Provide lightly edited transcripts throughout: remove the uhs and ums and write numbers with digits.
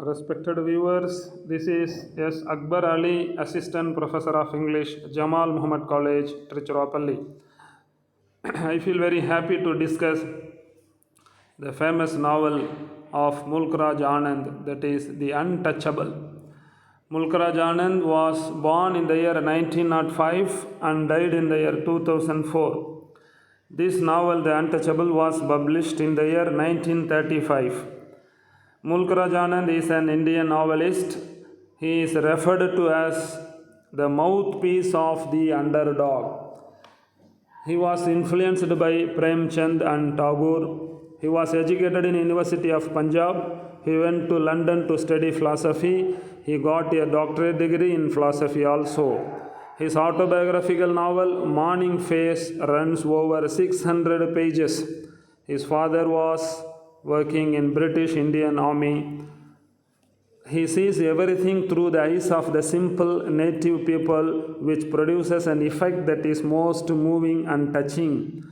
Respected viewers, this is S. Akbar Ali, Assistant Professor of English, Jamal Muhammad College, Trichurapalli. I feel very happy to discuss the famous novel of Mulk Anand, that is The Untouchable. Mulk Anand was born in the year 1905 and died in the year 2004. This novel, The Untouchable, was published in the year 1935. Mulk Anand is an Indian novelist. He is referred to as the mouthpiece of the underdog. He was influenced by Premchand and Tagore. He was educated in University of Punjab. He went to London to study philosophy. He got a doctorate degree in philosophy also. His autobiographical novel Morning Face runs over 600 pages. His father was working in British Indian Army. He sees everything through the eyes of the simple native people, which produces an effect that is most moving and touching.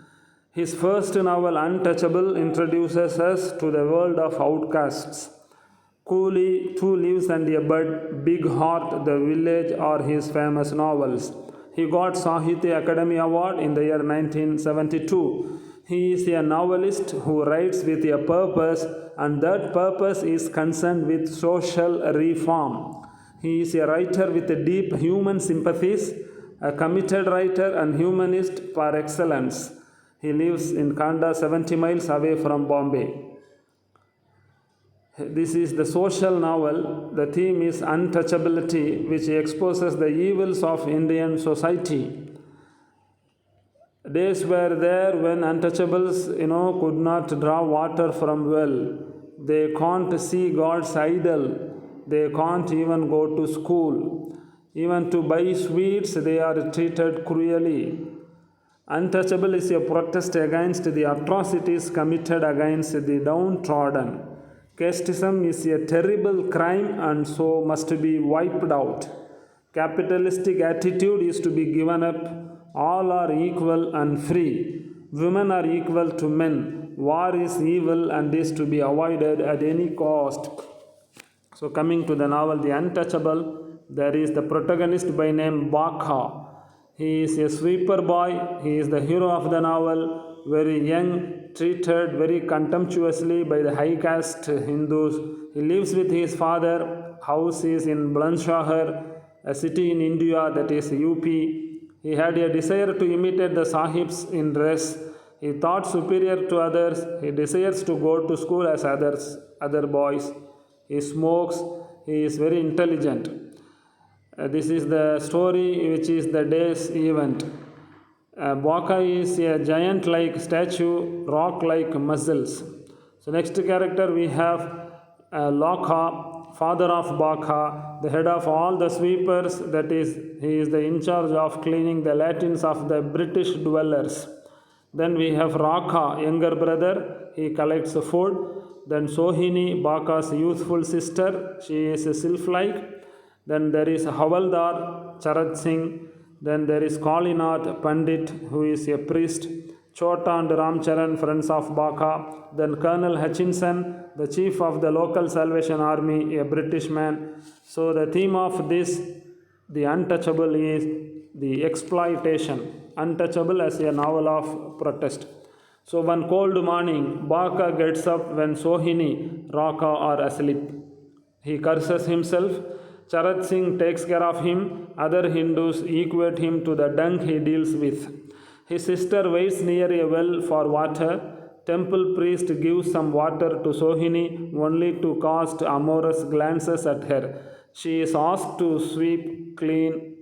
His first novel, Untouchable, introduces us to the world of outcasts. Coolie, Two Leaves and a Bud, Big Heart, The Village are his famous novels. He got Sahitya Academy Award in the year 1972. He is a novelist who writes with a purpose, and that purpose is concerned with social reform. He is a writer with deep human sympathies, a committed writer and humanist par excellence. He lives in Kanda, 70 miles away from Bombay. This is the social novel. The theme is untouchability, which exposes the evils of Indian society. Days were there when untouchables, could not draw water from well. They can't see God's idol. They can't even go to school. Even to buy sweets, they are treated cruelly. Untouchable is a protest against the atrocities committed against the downtrodden. Casteism is a terrible crime and so must be wiped out. Capitalistic attitude is to be given up. All are equal and free. Women are equal to men. War is evil and is to be avoided at any cost. So coming to the novel The Untouchable, there is the protagonist by name Baka. He is a sweeper boy. He is the hero of the novel, very young, treated very contemptuously by the high caste Hindus. He lives with his father. House is in Bulandshahr, a city in India, that is UP. He had a desire to imitate the sahibs in dress. He thought superior to others. He desires to go to school as other boys. He smokes. He is very intelligent. This is the story which is the day's event. Baka is a giant-like statue, rock-like muscles. So next character we have Lokha, father of Baka, the head of all the sweepers, that is, he is the in charge of cleaning the latrines of the British dwellers. Then we have Rakha, younger brother, he collects food. Then Sohini, Baka's youthful sister, she is sylph-like. Then there is Havaldar, Charat Singh. Then there is Kalinath Pandit, who is a priest. Chota and Ramcharan, friends of Baka. Then Colonel Hutchinson, the chief of the local Salvation Army, a British man. So the theme of this, The Untouchable, is the exploitation. Untouchable as a novel of protest. So one cold morning, Baka gets up when Sohini, Raka are asleep. He curses himself. Charat Singh takes care of him. Other Hindus equate him to the dung he deals with. His sister waits near a well for water. Temple priest gives some water to Sohini only to cast amorous glances at her. She is asked to sweep clean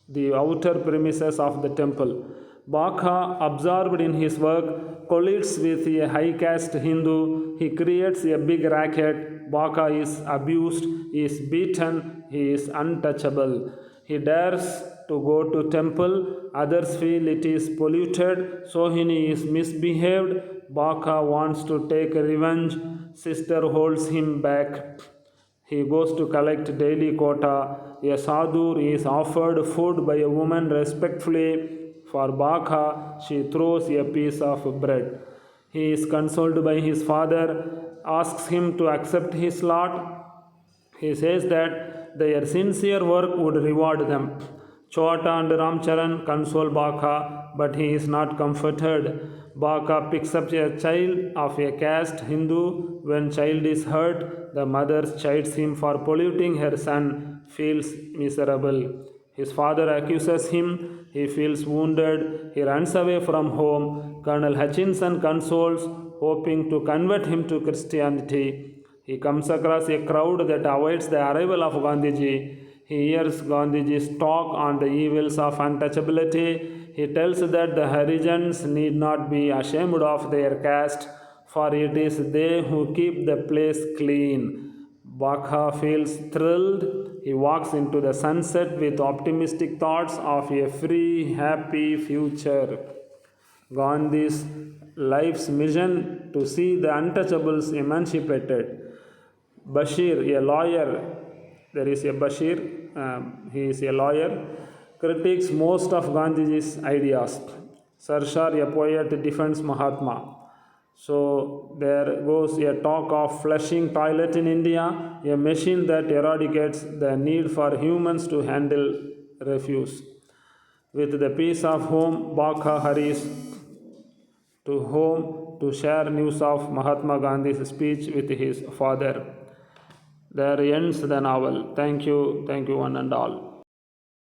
the outer premises of the temple. Baka, absorbed in his work, collides with a high caste Hindu. He creates a big racket. Baka is abused, he is beaten, he is untouchable. He dares to go to temple. Others feel it is polluted. Sohini is misbehaved. Baka wants to take revenge. Sister holds him back. He goes to collect daily quota. A sadhu is offered food by a woman respectfully. For Baka, she throws a piece of bread. He is consoled by his father, asks him to accept his lot. He says that their sincere work would reward them. Chota and Ramcharan console Baka, but he is not comforted. Baka picks up a child of a caste Hindu. When child is hurt, the mother chides him for polluting her son, feels miserable. His father accuses him, he feels wounded, he runs away from home. Colonel Hutchinson consoles, hoping to convert him to Christianity. He comes across a crowd that awaits the arrival of Gandhiji. He hears Gandhiji's talk on the evils of untouchability. He tells that the Harijans need not be ashamed of their caste, for it is they who keep the place clean. Bakha feels thrilled. He walks into the sunset with optimistic thoughts of a free, happy future. Gandhi's life's mission to see the untouchables emancipated. Bashir, a lawyer, there is a Bashir, he is a lawyer, critiques most of Gandhiji's ideas. Sarshar, a poet, defends Mahatma. So there goes a talk of flushing toilet in India, a machine that eradicates the need for humans to handle refuse. With the peace of home, Bakha hurries to home to share news of Mahatma Gandhi's speech with his father. There ends the novel. Thank you one and all.